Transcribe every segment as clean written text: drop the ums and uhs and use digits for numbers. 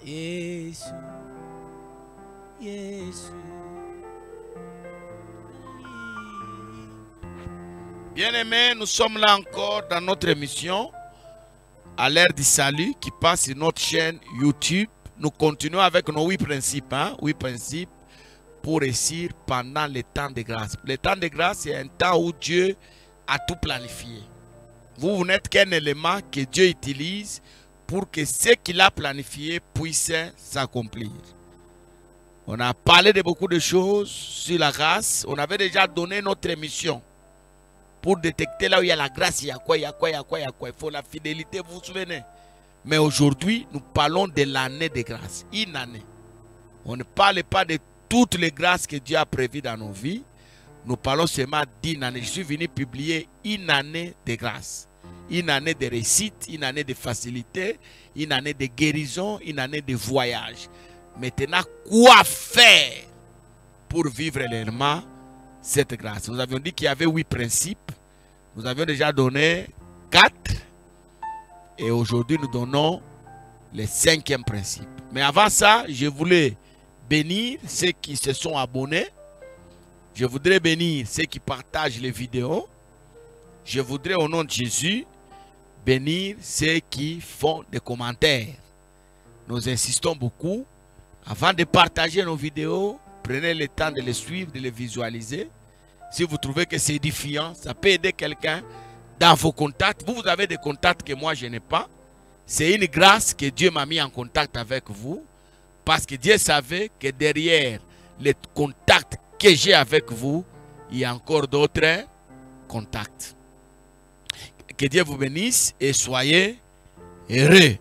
Jésus, Jésus. Bien-aimés, nous sommes là encore dans notre émission à l'ère du salut qui passe sur notre chaîne YouTube. Nous continuons avec nos 8 principes, 8 principes pour réussir pendant le temps de grâce. Le temps de grâce, c'est un temps où Dieu a tout planifié. Vous n'êtes qu'un élément que Dieu utilise pour que ce qu'il a planifié puisse s'accomplir. On a parlé de beaucoup de choses sur la grâce. On avait déjà donné notre émission pour détecter là où il y a la grâce, il y a quoi, il y a quoi, il y a quoi, il y a quoi. Il faut la fidélité, vous vous souvenez. Mais aujourd'hui, nous parlons de l'année de grâce. Une année. On ne parle pas de toutes les grâces que Dieu a prévues dans nos vies. Nous parlons seulement d'une année. Je suis venu publier une année de grâce. Une année de réussite, une année de facilité, une année de guérison, une année de voyage. Maintenant, quoi faire pour vivre réellement cette grâce? Nous avions dit qu'il y avait 8 principes. Nous avions déjà donné 4. Et aujourd'hui, nous donnons le 5e principe. Mais avant ça, je voulais bénir ceux qui se sont abonnés. Je voudrais bénir ceux qui partagent les vidéos. Je voudrais au nom de Jésus bénir ceux qui font des commentaires. Nous insistons beaucoup. Avant de partager nos vidéos, prenez le temps de les suivre, de les visualiser. Si vous trouvez que c'est édifiant, ça peut aider quelqu'un dans vos contacts. Vous avez des contacts que moi je n'ai pas. C'est une grâce que Dieu m'a mis en contact avec vous. Parce que Dieu savait que derrière les contacts que j'ai avec vous, il y a encore d'autres contacts. Que Dieu vous bénisse et soyez heureux.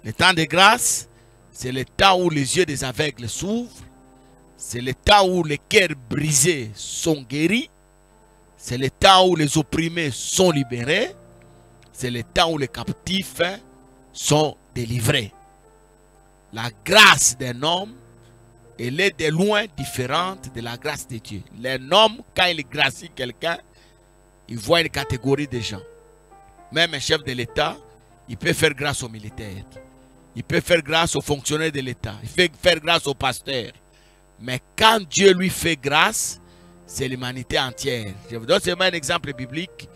Le temps de grâce, c'est le temps où les yeux des aveugles s'ouvrent. C'est le temps où les cœurs brisés sont guéris. C'est le temps où les opprimés sont libérés. C'est le temps où les captifs sont délivrés. La grâce d'un homme, elle est de loin différente de la grâce de Dieu. Un homme, quand il gracie quelqu'un, il voit une catégorie de gens. Même un chef de l'État, il peut faire grâce aux militaires. Il peut faire grâce aux fonctionnaires de l'État. Il peut faire grâce aux pasteurs. Mais quand Dieu lui fait grâce, c'est l'humanité entière. Je vous donne seulement un exemple biblique.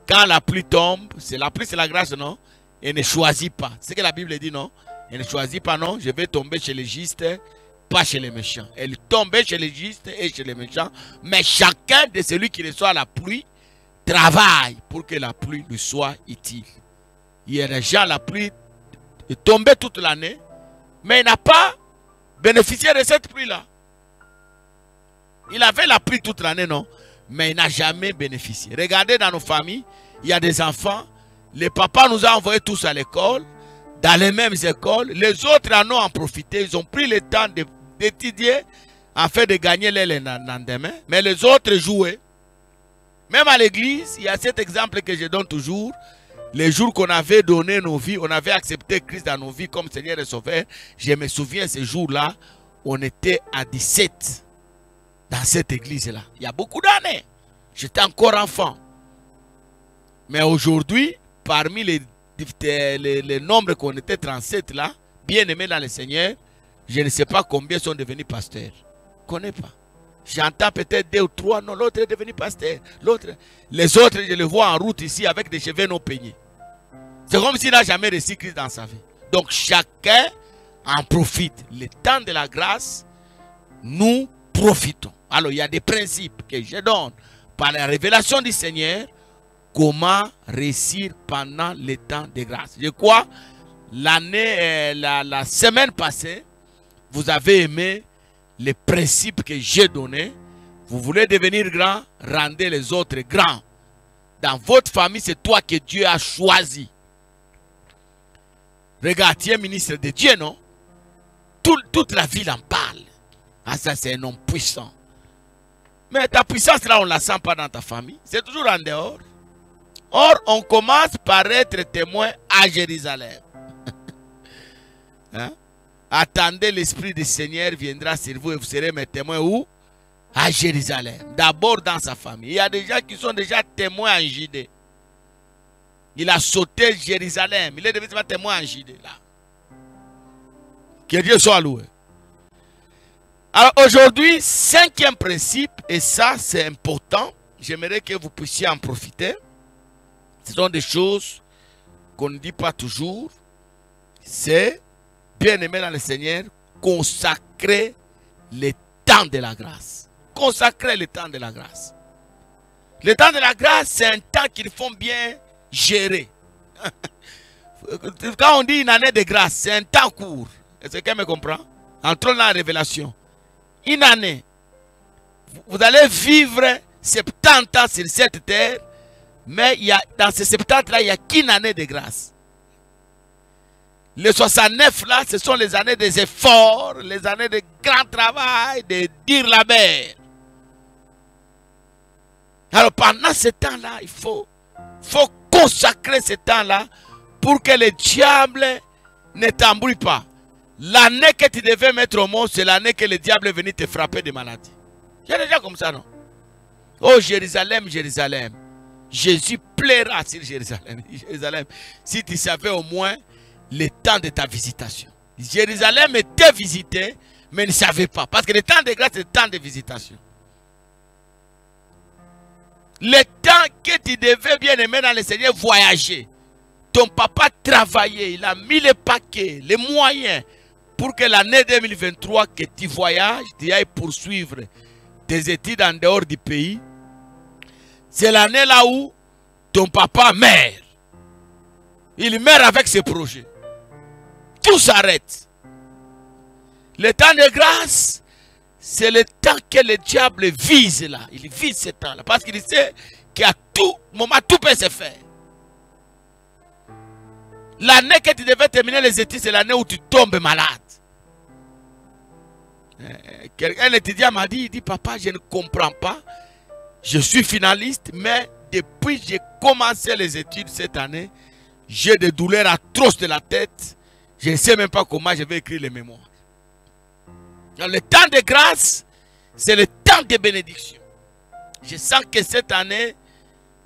Quand la pluie tombe, la pluie c'est la grâce, non? Elle ne choisit pas. C'est ce que la Bible dit, non? Elle ne choisit pas, non? Je vais tomber chez les justes, pas chez les méchants. Elle tombe chez les justes et chez les méchants. Mais chacun de celui qui reçoit la pluie travaille pour que la pluie lui soit utile. Il y a des gens, la pluie est tombée toute l'année, mais il n'a pas bénéficié de cette pluie-là. Il avait la pluie toute l'année, non? Mais il n'a jamais bénéficié. Regardez dans nos familles, il y a des enfants. Les papas nous ont envoyés tous à l'école, dans les mêmes écoles. Les autres en ont profité. Ils ont pris le temps d'étudier afin de gagner les lendemain. Mais les autres jouaient. Même à l'église, il y a cet exemple que je donne toujours. Les jours qu'on avait donné nos vies, on avait accepté Christ dans nos vies comme Seigneur et Sauveur. Je me souviens ces jours-là, on était à 17 dans cette église-là. Il y a beaucoup d'années. J'étais encore enfant. Mais aujourd'hui, parmi les nombres qu'on était 37 là, bien aimés dans le Seigneur, je ne sais pas combien sont devenus pasteurs. Je ne connais pas. J'entends peut-être 2 ou 3, non, l'autre est devenu pasteur. Les autres, je les vois en route ici avec des cheveux non peignés. C'est comme s'il n'a jamais reçu Christ dans sa vie. Donc chacun en profite. Le temps de la grâce, nous profitons. Alors il y a des principes que je donne par la révélation du Seigneur. Comment réussir pendant le temps de grâce. Je crois, la semaine passée, vous avez aimé les principes que j'ai donnés. Vous voulez devenir grand, rendez les autres grands. Dans votre famille, c'est toi que Dieu a choisi. Regarde, tu es ministre de Dieu, non? Toute la ville en parle. Ah, ça, c'est un homme puissant. Mais ta puissance, là, on ne la sent pas dans ta famille. C'est toujours en dehors. Or, on commence par être témoin à Jérusalem. Hein? Attendez, l'Esprit du Seigneur viendra sur vous et vous serez mes témoins où? À Jérusalem. D'abord dans sa famille. Il y a des gens qui sont déjà témoins en Judée. Il a sauté Jérusalem. Il est devenu témoin en Judée. Là. Que Dieu soit loué. Alors aujourd'hui, cinquième principe, et ça c'est important, j'aimerais que vous puissiez en profiter. Ce sont des choses qu'on ne dit pas toujours. C'est, bien aimé dans le Seigneur, consacrer le temps de la grâce. Consacrer le temps de la grâce. Le temps de la grâce, c'est un temps qu'il faut bien gérer. Quand on dit une année de grâce, c'est un temps court. Est-ce que quelqu'un me comprend? Entrons dans la révélation. Une année. Vous allez vivre 70 ans sur cette terre, mais dans ces 70 là, il n'y a qu'une année de grâce. Les 69 là, ce sont les années des efforts, les années de grand travail, de dire la mer. Alors pendant ce temps-là, il faut consacrer ce temps-là pour que le diable ne t'embrouille pas. L'année que tu devais mettre au monde, c'est l'année que le diable est venu te frapper de maladie. Il y a des gens comme ça, non? Oh Jérusalem, Jérusalem, Jésus plaira sur Jérusalem. Jérusalem, si tu savais au moins le temps de ta visitation. Jérusalem était visité, mais ne savait pas. Parce que le temps de grâce, c'est le temps de visitation. Le temps que tu devais bien aimer dans le Seigneur voyager. Ton papa travaillait, il a mis les paquets, les moyens pour que l'année 2023 que tu voyages, tu ailles poursuivre tes études en dehors du pays. C'est l'année là où ton papa meurt. Il meurt avec ses projets. Tout s'arrête. Le temps de grâce, c'est le temps que le diable vise là. Il vise ce temps là. Parce qu'il sait qu'à tout moment, tout peut se faire. L'année que tu devais terminer les études, c'est l'année où tu tombes malade. Un étudiant m'a dit, il dit, papa, je ne comprends pas. Je suis finaliste, mais depuis que j'ai commencé les études cette année, j'ai des douleurs atroces de la tête. Je ne sais même pas comment je vais écrire les mémoires. Donc, le temps de grâce, c'est le temps de bénédiction. Je sens que cette année,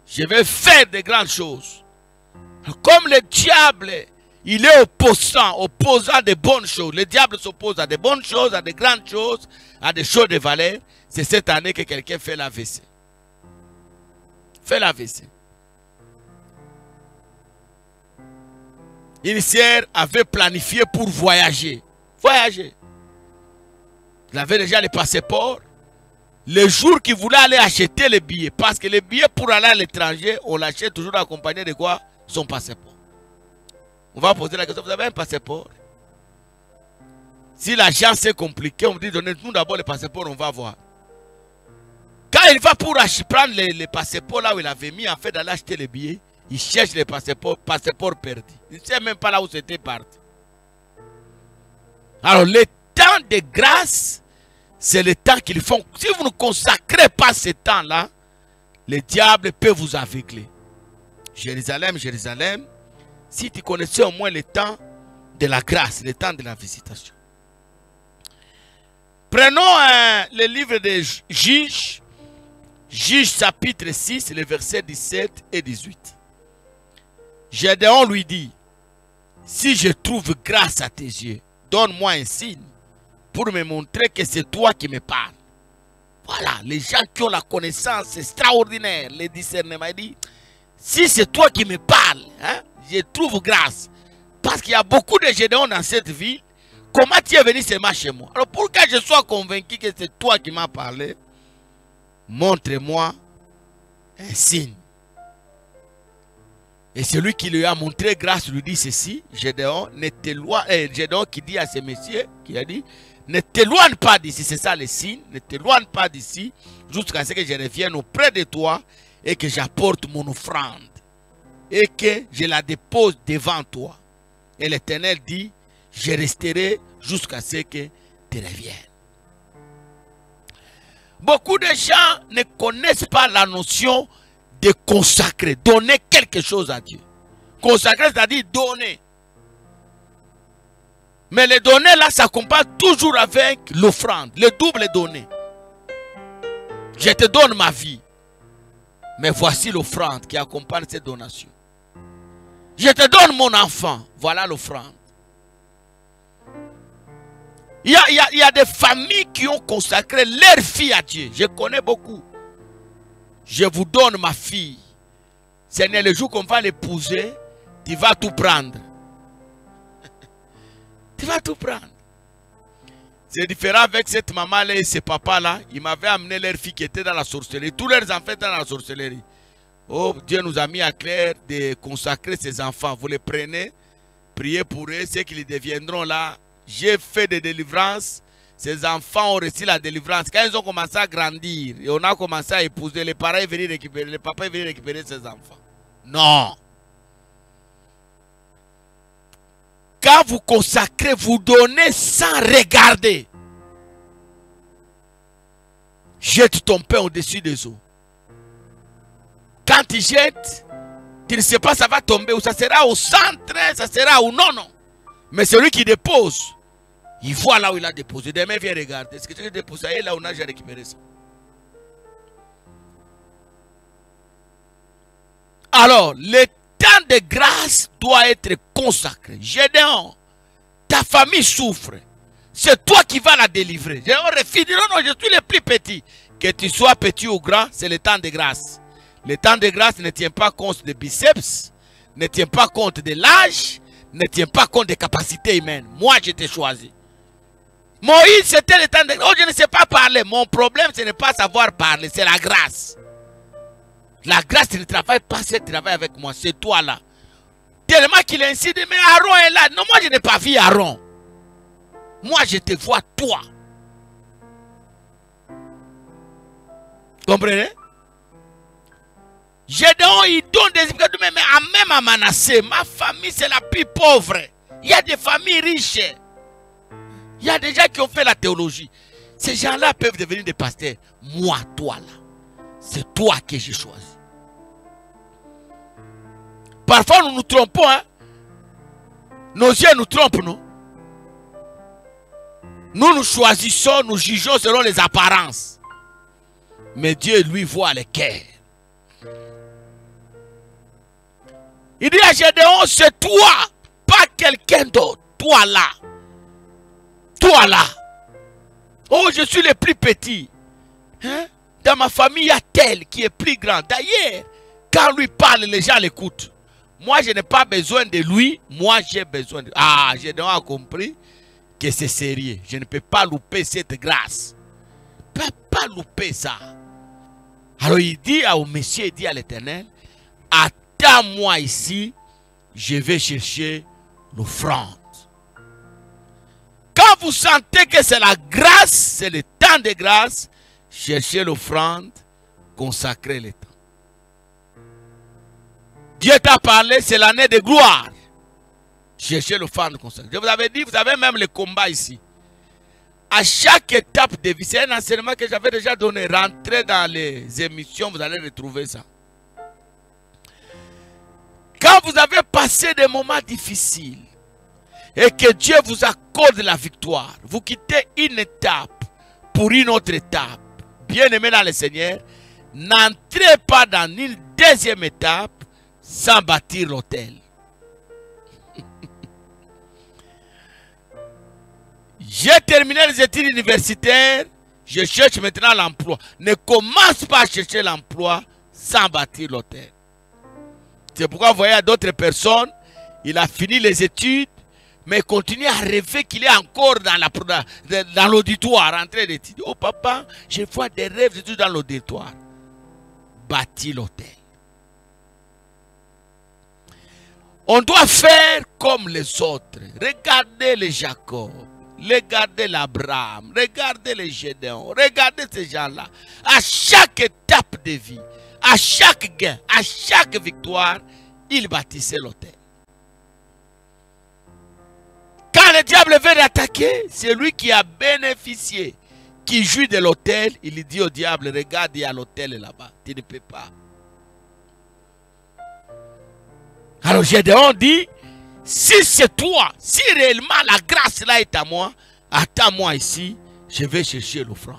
je vais faire de grandes choses. Comme le diable, il est opposant de bonnes choses. Le diable s'oppose à de bonnes choses, à de grandes choses, à des choses de valeur. C'est cette année que quelqu'un fait l'AVC. Fait l'AVC. Une sœur avait planifié pour voyager. Voyager. Il avait déjà le passeport. Le jour qu'il voulait aller acheter les billets, parce que les billets pour aller à l'étranger, on l'achète toujours accompagné de quoi? Son passeport. On va poser la question, vous avez un passeport? Si l'agent c'est compliqué, on me dit donnez-nous d'abord le passeport, on va voir. Quand il va pour prendre les passeports là où il avait mis, en fait d'aller acheter les billets, il cherche les passeports perdus. Il ne sait même pas là où c'était parti. Alors le temps de grâce, c'est le temps qu'ils font. Si vous ne consacrez pas ce temps-là, le diable peut vous aveugler. Jérusalem, Jérusalem, si tu connaissais au moins le temps de la grâce, le temps de la visitation. Prenons le livre de Juges, Juges chapitre 6, les versets 17 et 18. Gédéon lui dit, si je trouve grâce à tes yeux, donne-moi un signe pour me montrer que c'est toi qui me parles. Voilà, les gens qui ont la connaissance extraordinaire, les discernements, il dit, si c'est toi qui me parles, hein, je trouve grâce. Parce qu'il y a beaucoup de Gédéons dans cette ville. Comment tu es venu seulement chez moi? Alors pour que je sois convaincu que c'est toi qui m'as parlé, montre-moi un signe. Et celui qui lui a montré grâce lui dit ceci, Gédéon, Gédéon qui dit à ces messieurs, qui a dit, ne t'éloigne pas d'ici, c'est ça le signe, ne t'éloigne pas d'ici, jusqu'à ce que je revienne auprès de toi et que j'apporte mon offrande et que je la dépose devant toi. Et l'Éternel dit, je resterai jusqu'à ce que tu reviennes. Beaucoup de gens ne connaissent pas la notion de consacrer, donner quelque chose à Dieu. Consacrer, c'est-à-dire donner. Mais le donner là s'accompagne toujours avec l'offrande, le double donné. Je te donne ma vie. Mais voici l'offrande qui accompagne cette donation. Je te donne mon enfant. Voilà l'offrande. Il y a des familles qui ont consacré leur fille à Dieu. Je connais beaucoup. Je vous donne ma fille. Seigneur, le jour qu'on va l'épouser, tu vas tout prendre. Tu vas tout prendre. C'est différent avec cette maman-là et ce papa-là. Ils m'avaient amené leur fille qui était dans la sorcellerie. Tous leurs enfants étaient dans la sorcellerie. Oh, Dieu nous a mis à clair de consacrer ses enfants. Vous les prenez, priez pour eux, ceux qui deviendront là. J'ai fait des délivrances. Ces enfants ont reçu la délivrance. Quand ils ont commencé à grandir, et on a commencé à épouser, les parents venaient récupérer, les papas venaient récupérer ses enfants. Non. Quand vous consacrez, vous donnez sans regarder. Jette ton pain au-dessus des eaux. Quand tu jettes, tu ne sais pas ça va tomber ou ça sera au centre, ça sera ou non, non. Mais celui qui dépose, il voit là où il a déposé. Demain, viens regarder. Est-ce que tu as déposé et là où on a déjà récupéré ça? Alors, le temps de grâce doit être consacré. Gédéon, ta famille souffre. C'est toi qui vas la délivrer. Gédéon refuse. Non, non, je suis le plus petit. Que tu sois petit ou grand, c'est le temps de grâce. Le temps de grâce ne tient pas compte des biceps, ne tient pas compte de l'âge, ne tient pas compte des capacités humaines. Moi, je t'ai choisi. Moïse, c'était le temps de grâce. Oh, je ne sais pas parler. Mon problème, ce n'est pas savoir parler, c'est la grâce. La grâce, tu ne travailles pas, c'est travaille avec moi, c'est toi là. Tellement qu'il incite, mais Aaron est là. Non, moi, je n'ai pas vu Aaron. Moi, je te vois toi. Comprenez? Gédéon, il donne des explications, mais même à Manassé, ma famille, c'est la plus pauvre. Il y a des familles riches. Il y a des gens qui ont fait la théologie. Ces gens-là peuvent devenir des pasteurs. Moi, toi là, c'est toi que j'ai choisi. Parfois, nous nous trompons. Hein? Nos yeux nous trompent, non? Nous choisissons, nous jugeons selon les apparences. Mais Dieu, lui, voit les cœurs. Il dit à Gédéon, c'est toi, pas quelqu'un d'autre. Toi là. Toi là. Oh, je suis le plus petit. Hein? Dans ma famille, il y a tel qui est plus grand. D'ailleurs, quand lui parle, les gens l'écoutent. Moi, je n'ai pas besoin de lui. Moi, j'ai besoin de... Ah, Gédéon a compris que c'est sérieux. Je ne peux pas louper cette grâce. Je ne peux pas louper ça. Alors, il dit au Messie, il dit à l'Éternel, attends-moi ici, je vais chercher l'offrande. Quand vous sentez que c'est la grâce, c'est le temps de grâce, cherchez l'offrande, consacrez le temps. Dieu t'a parlé, c'est l'année de gloire. Cherchez l'offrande consacrée. Je vous avais dit, vous avez même le combat ici. À chaque étape de vie, c'est un enseignement que j'avais déjà donné. Rentrez dans les émissions, vous allez retrouver ça. Quand vous avez passé des moments difficiles et que Dieu vous accorde la victoire, vous quittez une étape pour une autre étape. Bien-aimés dans le Seigneur, n'entrez pas dans une deuxième étape sans bâtir l'autel. J'ai terminé les études universitaires, je cherche maintenant l'emploi. Ne commence pas à chercher l'emploi sans bâtir l'autel. C'est pourquoi vous voyez d'autres personnes, il a fini les études, mais continue à rêver qu'il est encore dans l'auditoire en train d'étudier. Oh papa, je vois des rêves d'études dans l'auditoire. Bâtis l'autel. On doit faire comme les autres. Regardez les Jacob. Regardez l'Abraham, regardez les Gédéon, regardez ces gens-là. À chaque étape de vie, à chaque gain, à chaque victoire, ils bâtissaient l'autel. Quand le diable veut l'attaquer, c'est lui qui a bénéficié, qui jouit de l'autel. Il dit au diable, regarde, il y a l'autel là-bas, tu ne peux pas. Alors Gédéon dit, si c'est toi, si réellement la grâce là est à moi, attends-moi ici, je vais chercher l'offrande.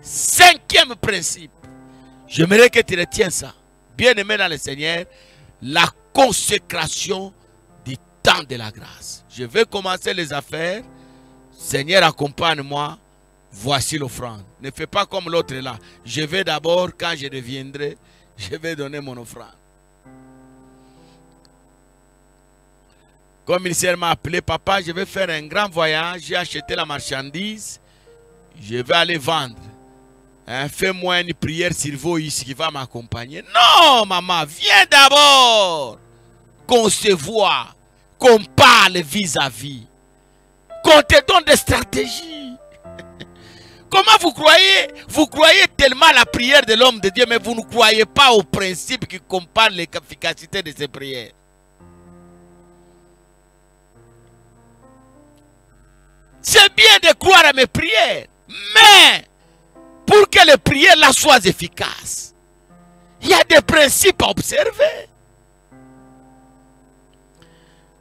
Cinquième principe, j'aimerais que tu retiens ça. Bien-aimé dans le Seigneur, la consécration du temps de la grâce. Je vais commencer les affaires Seigneur, accompagne-moi. Voici l'offrande. Ne fais pas comme l'autre là. Je vais d'abord, quand je reviendrai, je vais donner mon offrande. Comme le ministère m'a appelé, papa, je vais faire un grand voyage. J'ai acheté la marchandise. Je vais aller vendre. Hein, fais-moi une prière Sylvoïs qui va m'accompagner. Non, maman, viens d'abord. Qu'on se voit. Qu'on parle vis-à-vis. Qu'on te donne des stratégies. Comment vous croyez? Vous croyez tellement à la prière de l'homme de Dieu, mais vous ne croyez pas au principe qui compare l'efficacité de ces prières. C'est bien de croire à mes prières, mais pour que les prières là soient efficaces, il y a des principes à observer.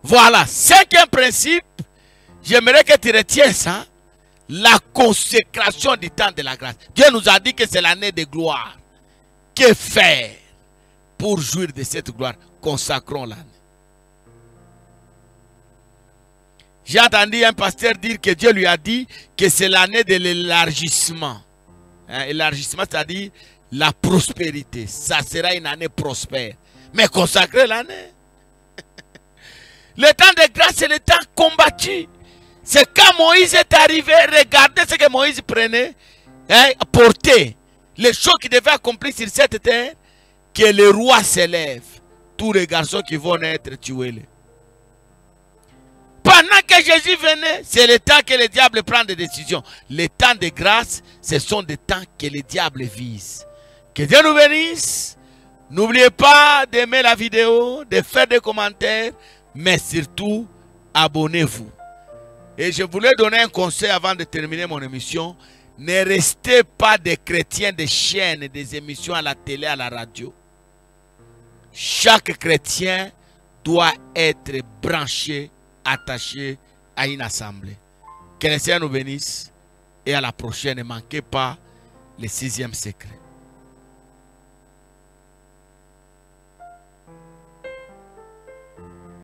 Voilà, cinquième principe, j'aimerais que tu retiennes ça. La consécration du temps de la grâce. Dieu nous a dit que c'est l'année de gloire. Que faire pour jouir de cette gloire? Consacrons l'année. J'ai entendu un pasteur dire que Dieu lui a dit que c'est l'année de l'élargissement. Hein, élargissement, c'est-à-dire la prospérité. Ça sera une année prospère. Mais consacrer l'année. Le temps de grâce, c'est le temps combattu. C'est quand Moïse est arrivé, regardez ce que Moïse prenait, hein, portait, les choses qu'il devait accomplir sur cette terre, que le roi s'élève. Tous les garçons qui vont naître, tuez-les. Pendant que Jésus venait, c'est le temps que le diable prend des décisions. Les temps de grâce, ce sont des temps que le diable vise. Que Dieu nous bénisse. N'oubliez pas d'aimer la vidéo, de faire des commentaires, mais surtout, abonnez-vous. Et je voulais donner un conseil avant de terminer mon émission. Ne restez pas des chrétiens des chaînes, des émissions à la télé, à la radio. Chaque chrétien doit être branché, attaché à une assemblée. Que le Seigneur nous bénisse. Et à la prochaine, ne manquez pas le 6e secret.